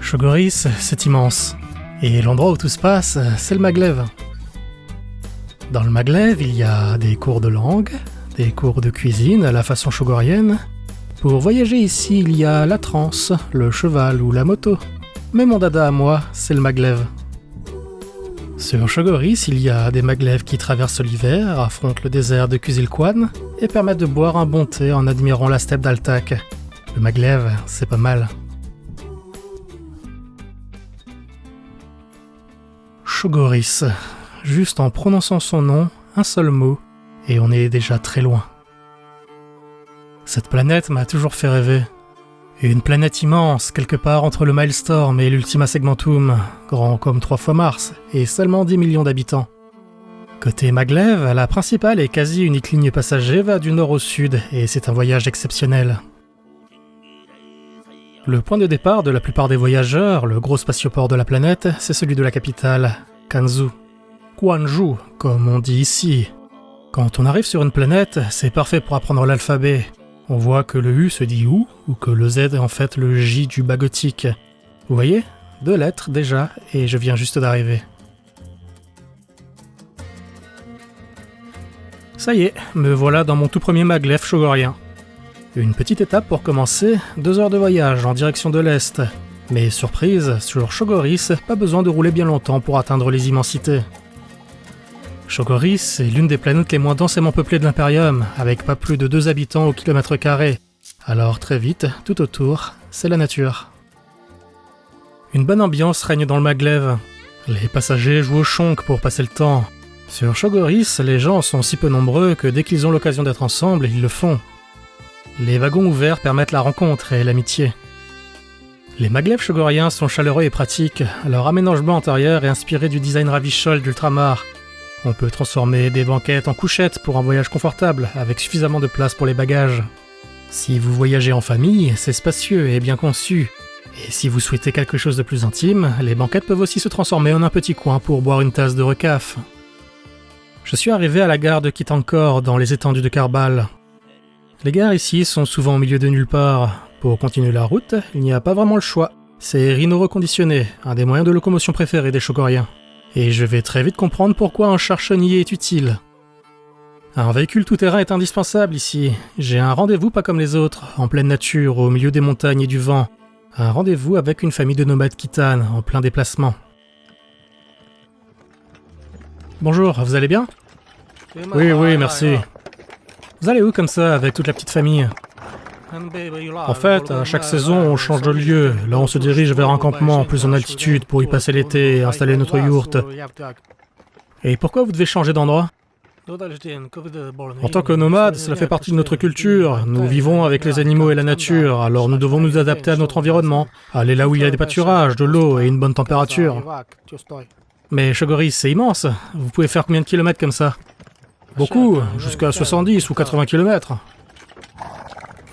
Chogoris, c'est immense. Et l'endroit où tout se passe, c'est le Maglev. Dans le Maglev, il y a des cours de langue, des cours de cuisine à la façon chogorienne. Pour voyager ici, il y a la transe, le cheval ou la moto. Mais mon dada à moi, c'est le Maglev. Sur Chogoris, il y a des Maglevs qui traversent l'hiver, affrontent le désert de Kusilkwan et permettent de boire un bon thé en admirant la steppe d'Altak. Le Maglev, c'est pas mal. Chogoris. Juste en prononçant son nom, un seul mot, et on est déjà très loin. Cette planète m'a toujours fait rêver. Une planète immense, quelque part entre le Milestorm et l'Ultima Segmentum, grand comme 3 fois Mars, et seulement 10 millions d'habitants. Côté Maglev, la principale et quasi unique ligne passager va du nord au sud, et c'est un voyage exceptionnel. Le point de départ de la plupart des voyageurs, le gros spatioport de la planète, c'est celui de la capitale, Kanzu. Quanju, comme on dit ici. Quand on arrive sur une planète, c'est parfait pour apprendre l'alphabet. On voit que le U se dit OU, ou que le Z est en fait le J du bas gothique. Vous voyez ? 2 lettres déjà, et je viens juste d'arriver. Ça y est, me voilà dans mon tout premier Maglev chogorien. Une petite étape pour commencer, 2 heures de voyage en direction de l'Est. Mais surprise, sur Chogoris, pas besoin de rouler bien longtemps pour atteindre les immensités. Chogoris est l'une des planètes les moins densément peuplées de l'Imperium, avec pas plus de 2 habitants au kilomètre carré. Alors très vite, tout autour, c'est la nature. Une bonne ambiance règne dans le Maglev. Les passagers jouent au shonk pour passer le temps. Sur Chogoris, les gens sont si peu nombreux que dès qu'ils ont l'occasion d'être ensemble, ils le font. Les wagons ouverts permettent la rencontre et l'amitié. Les Maglev chogoriens sont chaleureux et pratiques, leur aménagement intérieur est inspiré du design Ravichol d'Ultramar. On peut transformer des banquettes en couchettes pour un voyage confortable, avec suffisamment de place pour les bagages. Si vous voyagez en famille, c'est spacieux et bien conçu. Et si vous souhaitez quelque chose de plus intime, les banquettes peuvent aussi se transformer en un petit coin pour boire une tasse de recaf. Je suis arrivé à la gare de Kitankor, dans les étendues de Karbal. Les gares ici sont souvent au milieu de nulle part. Pour continuer la route, il n'y a pas vraiment le choix. C'est Rhino reconditionné, un des moyens de locomotion préférés des chogoriens. Et je vais très vite comprendre pourquoi un char chenillé est utile. Un véhicule tout-terrain est indispensable ici. J'ai un rendez-vous pas comme les autres, en pleine nature, au milieu des montagnes et du vent. Un rendez-vous avec une famille de nomades Khitan, en plein déplacement. Bonjour, vous allez bien ? Oui, merci. Vous allez où comme ça, avec toute la petite famille ? En fait, à chaque saison, on change de lieu. Là, on se dirige vers un campement plus en altitude pour y passer l'été et installer notre yourte. Et pourquoi vous devez changer d'endroit ? En tant que nomades, cela fait partie de notre culture. Nous vivons avec les animaux et la nature, alors nous devons nous adapter à notre environnement. Aller là où il y a des pâturages, de l'eau et une bonne température. Mais Chogoris, c'est immense. Vous pouvez faire combien de kilomètres comme ça ? Beaucoup, jusqu'à 70 ou 80 kilomètres.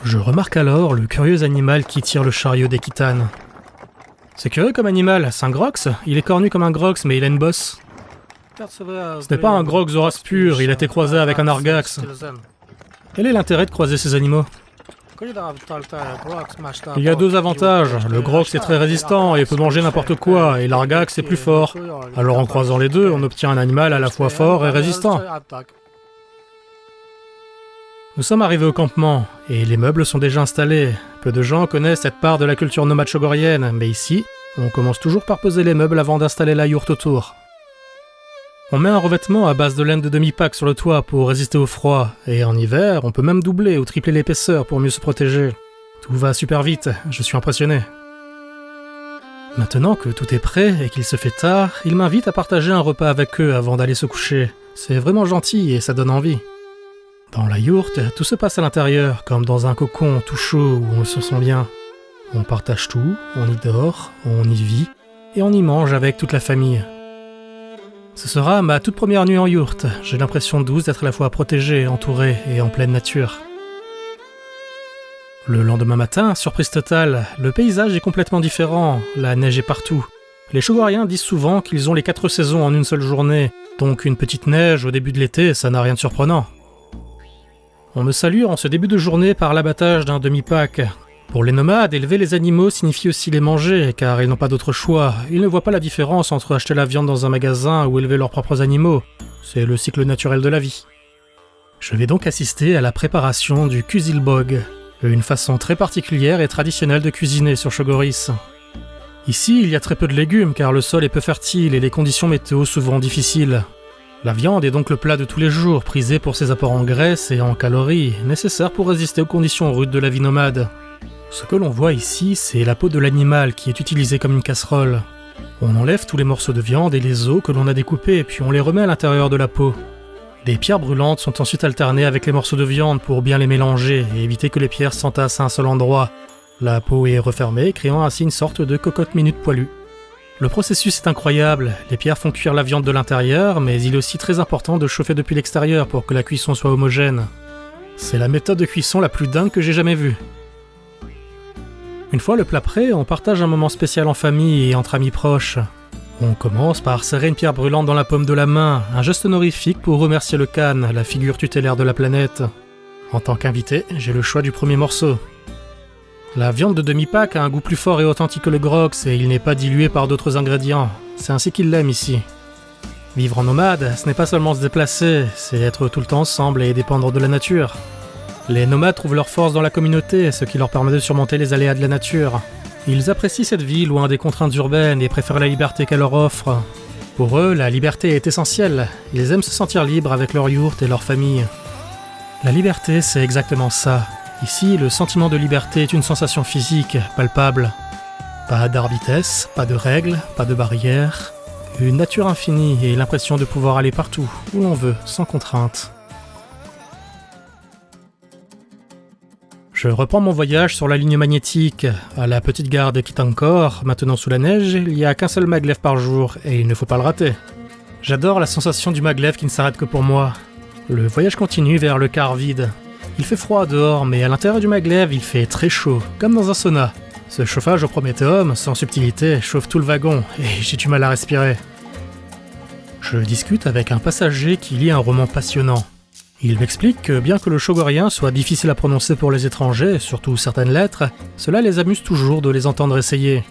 Je remarque alors le curieux animal qui tire le chariot des Khitan. C'est curieux comme animal, c'est un grox. Il est cornu comme un grox, mais il a une bosse. Ce n'est pas un grox Zoras pur, il a été croisé avec un argax. Quel est l'intérêt de croiser ces animaux ? Il y a 2 avantages. Le grox est très résistant et peut manger n'importe quoi, et l'argax est plus fort. Alors en croisant les deux, on obtient un animal à la fois fort et résistant. Nous sommes arrivés au campement, et les meubles sont déjà installés. Peu de gens connaissent cette part de la culture nomade chogorienne, mais ici, on commence toujours par poser les meubles avant d'installer la yourte autour. On met un revêtement à base de laine de demi-pack sur le toit pour résister au froid, et en hiver, on peut même doubler ou tripler l'épaisseur pour mieux se protéger. Tout va super vite, je suis impressionné. Maintenant que tout est prêt et qu'il se fait tard, ils m'invitent à partager un repas avec eux avant d'aller se coucher. C'est vraiment gentil et ça donne envie. Dans la yourte, tout se passe à l'intérieur, comme dans un cocon tout chaud où on se sent bien. On partage tout, on y dort, on y vit, et on y mange avec toute la famille. Ce sera ma toute première nuit en yourte. J'ai l'impression douce d'être à la fois protégé, entouré et en pleine nature. Le lendemain matin, surprise totale, le paysage est complètement différent, la neige est partout. Les Shogoriens disent souvent qu'ils ont les 4 saisons en une seule journée, donc une petite neige au début de l'été, ça n'a rien de surprenant. On me salue en ce début de journée par l'abattage d'un demi-pack. Pour les nomades, élever les animaux signifie aussi les manger, car ils n'ont pas d'autre choix. Ils ne voient pas la différence entre acheter la viande dans un magasin ou élever leurs propres animaux. C'est le cycle naturel de la vie. Je vais donc assister à la préparation du kusilbog, une façon très particulière et traditionnelle de cuisiner sur Chogoris. Ici, il y a très peu de légumes car le sol est peu fertile et les conditions météo souvent difficiles. La viande est donc le plat de tous les jours, prisé pour ses apports en graisse et en calories, nécessaires pour résister aux conditions rudes de la vie nomade. Ce que l'on voit ici, c'est la peau de l'animal qui est utilisée comme une casserole. On enlève tous les morceaux de viande et les os que l'on a découpés, puis on les remet à l'intérieur de la peau. Des pierres brûlantes sont ensuite alternées avec les morceaux de viande pour bien les mélanger et éviter que les pierres s'entassent à un seul endroit. La peau est refermée, créant ainsi une sorte de cocotte minute poilue. Le processus est incroyable, les pierres font cuire la viande de l'intérieur, mais il est aussi très important de chauffer depuis l'extérieur pour que la cuisson soit homogène. C'est la méthode de cuisson la plus dingue que j'ai jamais vue. Une fois le plat prêt, on partage un moment spécial en famille et entre amis proches. On commence par serrer une pierre brûlante dans la paume de la main, un geste honorifique pour remercier le Khan, la figure tutélaire de la planète. En tant qu'invité, j'ai le choix du premier morceau. La viande de demi-pack a un goût plus fort et authentique que le grox et il n'est pas dilué par d'autres ingrédients. C'est ainsi qu'il l'aime ici. Vivre en nomade, ce n'est pas seulement se déplacer, c'est être tout le temps ensemble et dépendre de la nature. Les nomades trouvent leur force dans la communauté, ce qui leur permet de surmonter les aléas de la nature. Ils apprécient cette vie loin des contraintes urbaines et préfèrent la liberté qu'elle leur offre. Pour eux, la liberté est essentielle. Ils aiment se sentir libres avec leur yourte et leur famille. La liberté, c'est exactement ça. Ici, le sentiment de liberté est une sensation physique, palpable. Pas d'arbitesse, pas de règles, pas de barrières. Une nature infinie et l'impression de pouvoir aller partout, où l'on veut, sans contrainte. Je reprends mon voyage sur la ligne magnétique. À la petite gare de Kitankor, maintenant sous la neige, il n'y a qu'un seul maglev par jour et il ne faut pas le rater. J'adore la sensation du maglev qui ne s'arrête que pour moi. Le voyage continue vers le car vide. Il fait froid dehors, mais à l'intérieur du maglev, il fait très chaud, comme dans un sauna. Ce chauffage au Prométhéum, sans subtilité, chauffe tout le wagon et j'ai du mal à respirer. Je discute avec un passager qui lit un roman passionnant. Il m'explique que bien que le shogorien soit difficile à prononcer pour les étrangers, surtout certaines lettres, cela les amuse toujours de les entendre essayer.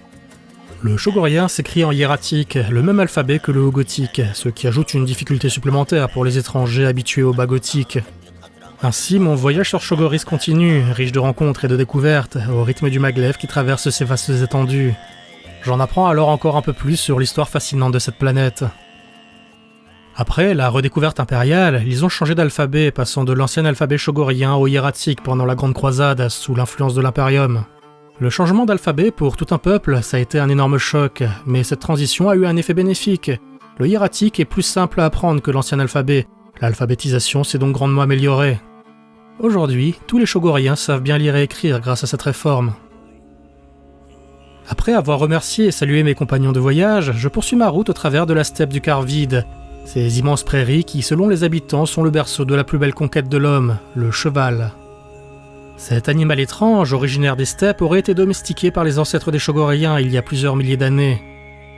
Le shogorien s'écrit en hiératique, le même alphabet que le haut gothique, ce qui ajoute une difficulté supplémentaire pour les étrangers habitués au bas gothique. Ainsi, mon voyage sur Chogoris continue, riche de rencontres et de découvertes, au rythme du maglev qui traverse ces vastes étendues. J'en apprends alors encore un peu plus sur l'histoire fascinante de cette planète. Après la redécouverte impériale, ils ont changé d'alphabet, passant de l'ancien alphabet shogorien au hiératique pendant la Grande Croisade, sous l'influence de l'Imperium. Le changement d'alphabet pour tout un peuple, ça a été un énorme choc, mais cette transition a eu un effet bénéfique. Le hiératique est plus simple à apprendre que l'ancien alphabet, l'alphabétisation s'est donc grandement améliorée. Aujourd'hui, tous les shogoriens savent bien lire et écrire grâce à cette réforme. Après avoir remercié et salué mes compagnons de voyage, je poursuis ma route au travers de la steppe du quart vide. Ces immenses prairies qui, selon les habitants, sont le berceau de la plus belle conquête de l'homme, le cheval. Cet animal étrange, originaire des steppes, aurait été domestiqué par les ancêtres des Shogoriens il y a plusieurs milliers d'années.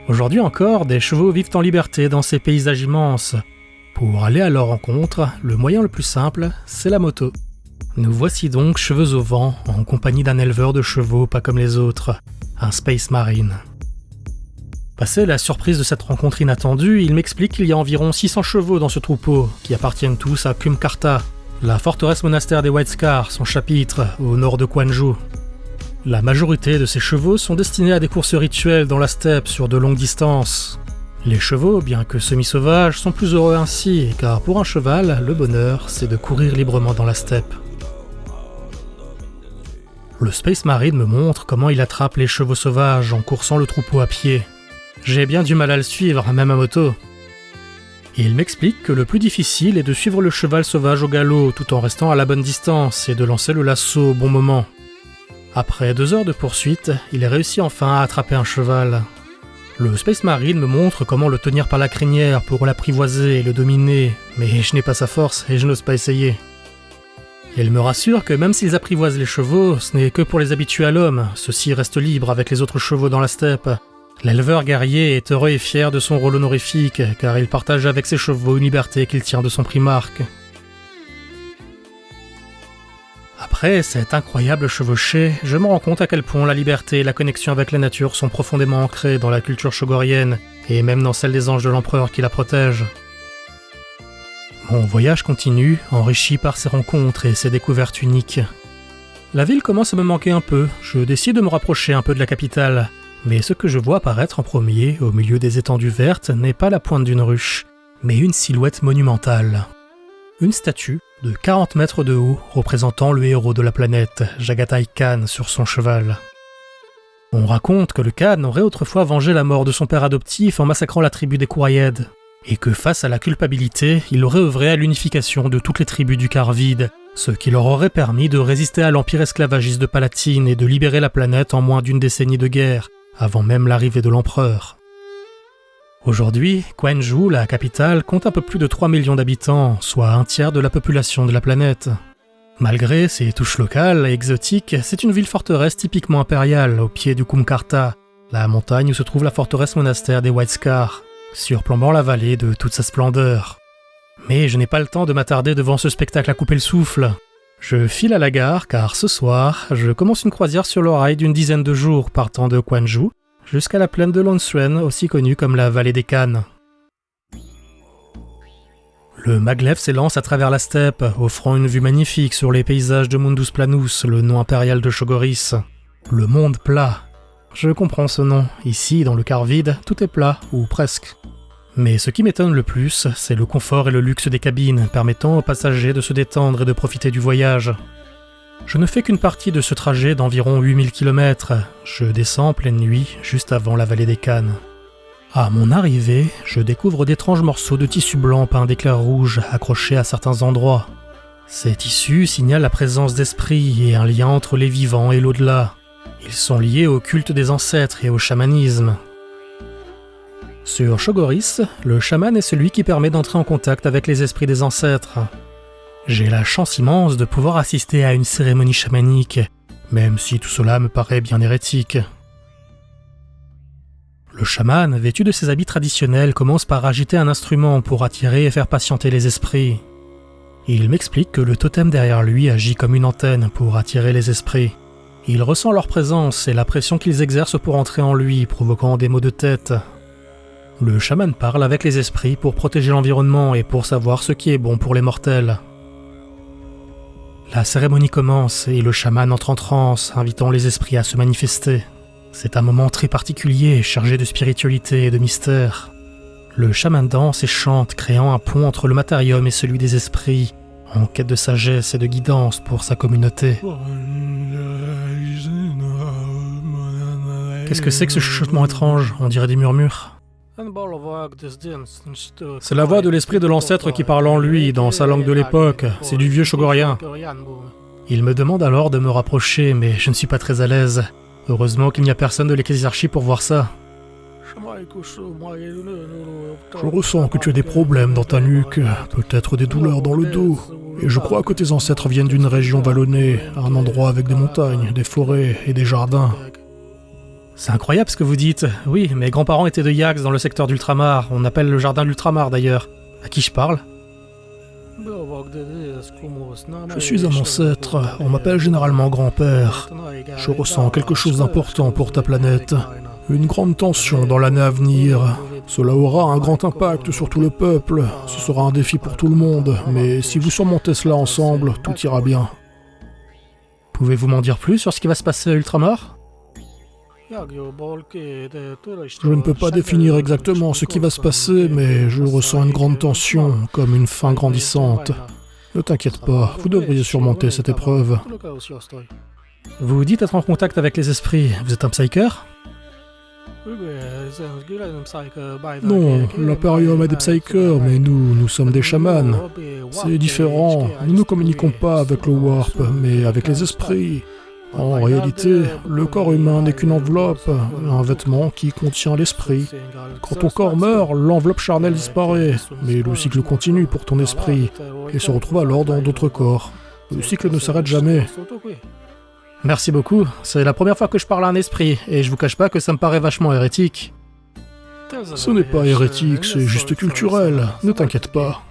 Aujourd'hui encore, des chevaux vivent en liberté dans ces paysages immenses. Pour aller à leur rencontre, le moyen le plus simple, c'est la moto. Nous voici donc cheveux au vent, en compagnie d'un éleveur de chevaux pas comme les autres, un Space Marine. Passé la surprise de cette rencontre inattendue, il m'explique qu'il y a environ 600 chevaux dans ce troupeau, qui appartiennent tous à Kumkarta, la forteresse monastère des White Scars, son chapitre, au nord de Kwanju. La majorité de ces chevaux sont destinés à des courses rituelles dans la steppe sur de longues distances. Les chevaux, bien que semi-sauvages, sont plus heureux ainsi, car pour un cheval, le bonheur, c'est de courir librement dans la steppe. Le Space Marine me montre comment il attrape les chevaux sauvages en coursant le troupeau à pied. J'ai bien du mal à le suivre, même à moto. Il m'explique que le plus difficile est de suivre le cheval sauvage au galop tout en restant à la bonne distance et de lancer le lasso au bon moment. Après 2 heures de poursuite, il réussit enfin à attraper un cheval. Le Space Marine me montre comment le tenir par la crinière pour l'apprivoiser et le dominer, mais je n'ai pas sa force et je n'ose pas essayer. Et elle me rassure que même s'ils apprivoisent les chevaux, ce n'est que pour les habituer à l'homme, ceux-ci restent libres avec les autres chevaux dans la steppe. L'éleveur guerrier est heureux et fier de son rôle honorifique, car il partage avec ses chevaux une liberté qu'il tient de son primarque. Après cette incroyable chevauchée, je me rends compte à quel point la liberté et la connexion avec la nature sont profondément ancrées dans la culture shogorienne, et même dans celle des anges de l'empereur qui la protègent. Mon voyage continue, enrichi par ces rencontres et ces découvertes uniques. La ville commence à me manquer un peu, je décide de me rapprocher un peu de la capitale. Mais ce que je vois apparaître en premier, au milieu des étendues vertes, n'est pas la pointe d'une ruche, mais une silhouette monumentale. Une statue de 40 mètres de haut, représentant le héros de la planète, Jagatai Khan, sur son cheval. On raconte que le Khan aurait autrefois vengé la mort de son père adoptif en massacrant la tribu des Kouraïèdes, et que face à la culpabilité, il aurait œuvré à l'unification de toutes les tribus du Karvide, ce qui leur aurait permis de résister à l'empire esclavagiste de Palatine et de libérer la planète en moins d'une décennie de guerre, avant même l'arrivée de l'empereur. Aujourd'hui, Gwangju, la capitale, compte un peu plus de 3 millions d'habitants, soit un tiers de la population de la planète. Malgré ses touches locales et exotiques, c'est une ville-forteresse typiquement impériale, au pied du Kumkarta, la montagne où se trouve la forteresse monastère des White Scars, surplombant la vallée de toute sa splendeur. Mais je n'ai pas le temps de m'attarder devant ce spectacle à couper le souffle. Je file à la gare car ce soir, je commence une croisière sur le rail d'une dizaine de jours partant de Gwangju jusqu'à la plaine de Lonsuen, aussi connue comme la vallée des Khan. Le maglev s'élance à travers la steppe, offrant une vue magnifique sur les paysages de Mundus Planus, le nom impérial de Chogoris. Le monde plat. Je comprends ce nom. Ici, dans le Karvide, tout est plat, ou presque. Mais ce qui m'étonne le plus, c'est le confort et le luxe des cabines, permettant aux passagers de se détendre et de profiter du voyage. Je ne fais qu'une partie de ce trajet d'environ 8000 km. Je descends en pleine nuit, juste avant la vallée des Khan. À mon arrivée, je découvre d'étranges morceaux de tissu blanc peints d'éclairs rouges accrochés à certains endroits. Ces tissus signalent la présence d'esprits et un lien entre les vivants et l'au-delà. Ils sont liés au culte des ancêtres et au chamanisme. Sur Chogoris, le chaman est celui qui permet d'entrer en contact avec les esprits des ancêtres. J'ai la chance immense de pouvoir assister à une cérémonie chamanique, même si tout cela me paraît bien hérétique. Le chaman, vêtu de ses habits traditionnels, commence par agiter un instrument pour attirer et faire patienter les esprits. Il m'explique que le totem derrière lui agit comme une antenne pour attirer les esprits. Il ressent leur présence et la pression qu'ils exercent pour entrer en lui, provoquant des maux de tête. Le chaman parle avec les esprits pour protéger l'environnement et pour savoir ce qui est bon pour les mortels. La cérémonie commence et le chaman entre en transe, invitant les esprits à se manifester. C'est un moment très particulier, chargé de spiritualité et de mystère. Le chaman danse et chante, créant un pont entre le matérium et celui des esprits, en quête de sagesse et de guidance pour sa communauté. Qu'est-ce que c'est que ce chuchotement étrange? On dirait des murmures. C'est la voix de l'esprit de l'ancêtre qui parle en lui, dans sa langue de l'époque. C'est du vieux shogorien. Il me demande alors de me rapprocher, mais je ne suis pas très à l'aise. Heureusement qu'il n'y a personne de l'ecclésiarchie pour voir ça. Je ressens que tu as des problèmes dans ta nuque, peut-être des douleurs dans le dos. Et je crois que tes ancêtres viennent d'une région vallonnée, un endroit avec des montagnes, des forêts et des jardins. C'est incroyable ce que vous dites. Oui, mes grands-parents étaient de Yax dans le secteur d'Ultramar. On appelle le jardin d'Ultramar d'ailleurs. À qui je parle? Je suis un ancêtre, on m'appelle généralement grand-père. Je ressens quelque chose d'important pour ta planète. Une grande tension dans l'année à venir. Cela aura un grand impact sur tout le peuple. Ce sera un défi pour tout le monde, mais si vous surmontez cela ensemble, tout ira bien. Pouvez-vous m'en dire plus sur ce qui va se passer à Ultramar? Je ne peux pas définir exactement ce qui va se passer, mais je ressens une grande tension, comme une faim grandissante. Ne t'inquiète pas, vous devriez surmonter cette épreuve. Vous dites être en contact avec les esprits. Vous êtes un psyker? Non, l'Imperium a des psychers, mais nous sommes des chamans. C'est différent, nous ne communiquons pas avec le Warp, mais avec les esprits. En réalité, le corps humain n'est qu'une enveloppe, un vêtement qui contient l'esprit. Quand ton corps meurt, l'enveloppe charnelle disparaît, mais le cycle continue pour ton esprit, et se retrouve alors dans d'autres corps. Le cycle ne s'arrête jamais. Merci beaucoup, c'est la première fois que je parle à un esprit, et je vous cache pas que ça me paraît vachement hérétique. Ce n'est pas hérétique, c'est juste culturel, ne t'inquiète pas.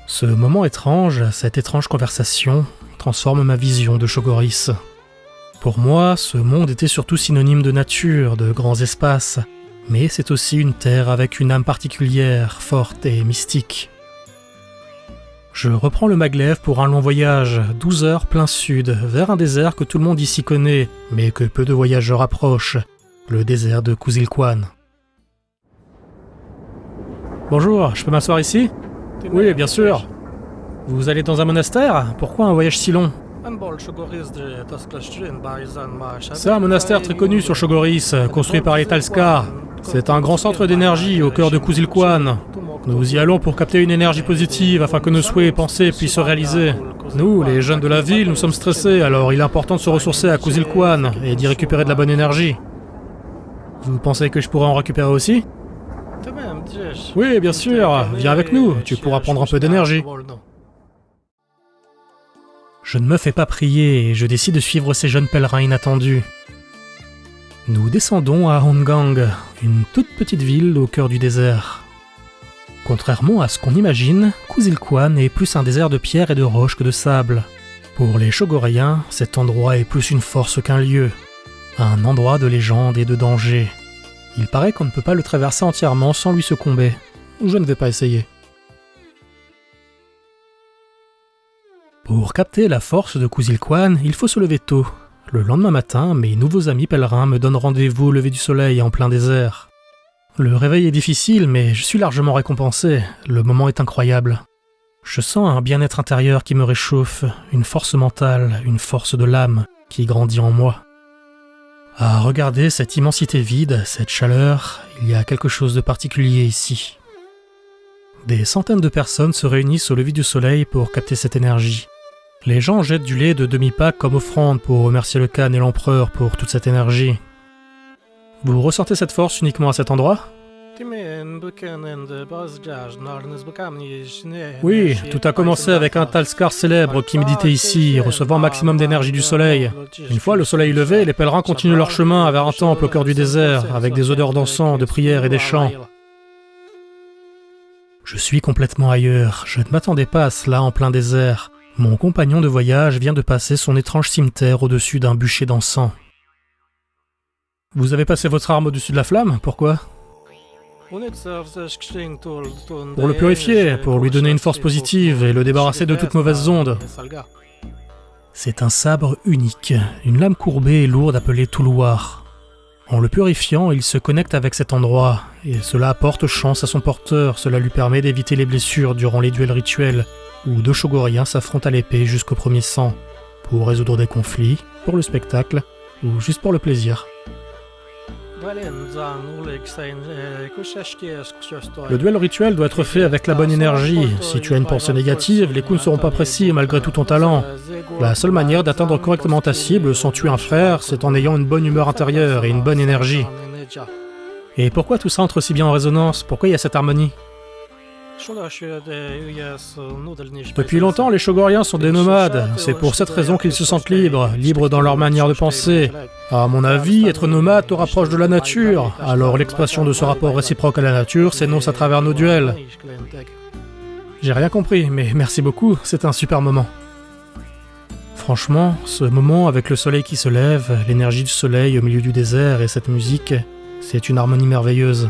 Ce moment étrange, cette étrange conversation, transforme ma vision de Chogoris. Pour moi, ce monde était surtout synonyme de nature, de grands espaces, mais c'est aussi une terre avec une âme particulière, forte et mystique. Je reprends le maglev pour un long voyage, 12 heures plein sud, vers un désert que tout le monde ici connaît, mais que peu de voyageurs approchent, le désert de Kuzilkwan. Bonjour, je peux m'asseoir ici ? Oui, bien sûr. Vous allez dans un monastère ? Pourquoi un voyage si long ? C'est un monastère très connu sur Chogoris, construit par les Talskar. C'est un grand centre d'énergie au cœur de Kuzilkwan. Nous y allons pour capter une énergie positive afin que nos souhaits et pensées puissent se réaliser. Nous, les jeunes de la ville, nous sommes stressés, alors il est important de se ressourcer à Kuzilkwan et d'y récupérer de la bonne énergie. Vous pensez que je pourrais en récupérer aussi ? Oui, bien sûr, viens avec nous, tu pourras prendre un peu d'énergie. Je ne me fais pas prier et je décide de suivre ces jeunes pèlerins inattendus. Nous descendons à Hongang, une toute petite ville au cœur du désert. Contrairement à ce qu'on imagine, Kuzilkwan est plus un désert de pierres et de roches que de sable. Pour les Chogoriens, cet endroit est plus une force qu'un lieu, un endroit de légende et de danger. Il paraît qu'on ne peut pas le traverser entièrement sans lui succomber. Je ne vais pas essayer. Pour capter la force de Kuzilkwan, il faut se lever tôt. Le lendemain matin, mes nouveaux amis pèlerins me donnent rendez-vous au lever du soleil en plein désert. Le réveil est difficile, mais je suis largement récompensé. Le moment est incroyable. Je sens un bien-être intérieur qui me réchauffe, une force mentale, une force de l'âme qui grandit en moi. À regarder cette immensité vide, cette chaleur, il y a quelque chose de particulier ici. Des centaines de personnes se réunissent au lever du soleil pour capter cette énergie. Les gens jettent du lait de demi-pack comme offrande pour remercier le Khan et l'empereur pour toute cette énergie. Vous ressentez cette force uniquement à cet endroit ? Oui, tout a commencé avec un Talskar célèbre qui méditait ici, recevant un maximum d'énergie du soleil. Une fois le soleil levé, les pèlerins continuent leur chemin vers un temple au cœur du désert, avec des odeurs d'encens, de prières et des chants. Je suis complètement ailleurs, je ne m'attendais pas à cela en plein désert. Mon compagnon de voyage vient de passer son étrange cimetière au-dessus d'un bûcher d'encens. Vous avez passé votre arme au-dessus de la flamme ? Pourquoi ? Pour le purifier, pour lui donner une force positive et le débarrasser de toute mauvaise onde. C'est un sabre unique, une lame courbée et lourde appelée Toulouar. En le purifiant, il se connecte avec cet endroit, et cela apporte chance à son porteur, cela lui permet d'éviter les blessures durant les duels rituels, où deux Chogoriens s'affrontent à l'épée jusqu'au premier sang, pour résoudre des conflits, pour le spectacle, ou juste pour le plaisir. Le duel rituel doit être fait avec la bonne énergie. Si tu as une pensée négative, les coups ne seront pas précis malgré tout ton talent. La seule manière d'atteindre correctement ta cible sans tuer un frère, c'est en ayant une bonne humeur intérieure et une bonne énergie. Et pourquoi tout ça entre si bien en résonance ? Pourquoi il y a cette harmonie ? Depuis longtemps, les Chogoriens sont des nomades. C'est pour cette raison qu'ils se sentent libres, libres dans leur manière de penser. À mon avis, être nomade te rapproche de la nature. Alors l'expression de ce rapport réciproque à la nature s'énonce à travers nos duels. J'ai rien compris, mais merci beaucoup, c'est un super moment. Franchement, ce moment avec le soleil qui se lève, l'énergie du soleil au milieu du désert et cette musique, c'est une harmonie merveilleuse.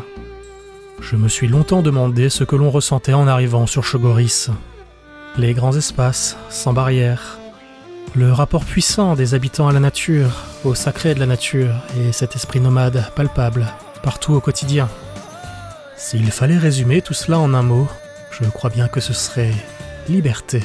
Je me suis longtemps demandé ce que l'on ressentait en arrivant sur Chogoris. Les grands espaces, sans barrières. Le rapport puissant des habitants à la nature, au sacré de la nature, et cet esprit nomade, palpable, partout au quotidien. S'il fallait résumer tout cela en un mot, je crois bien que ce serait liberté.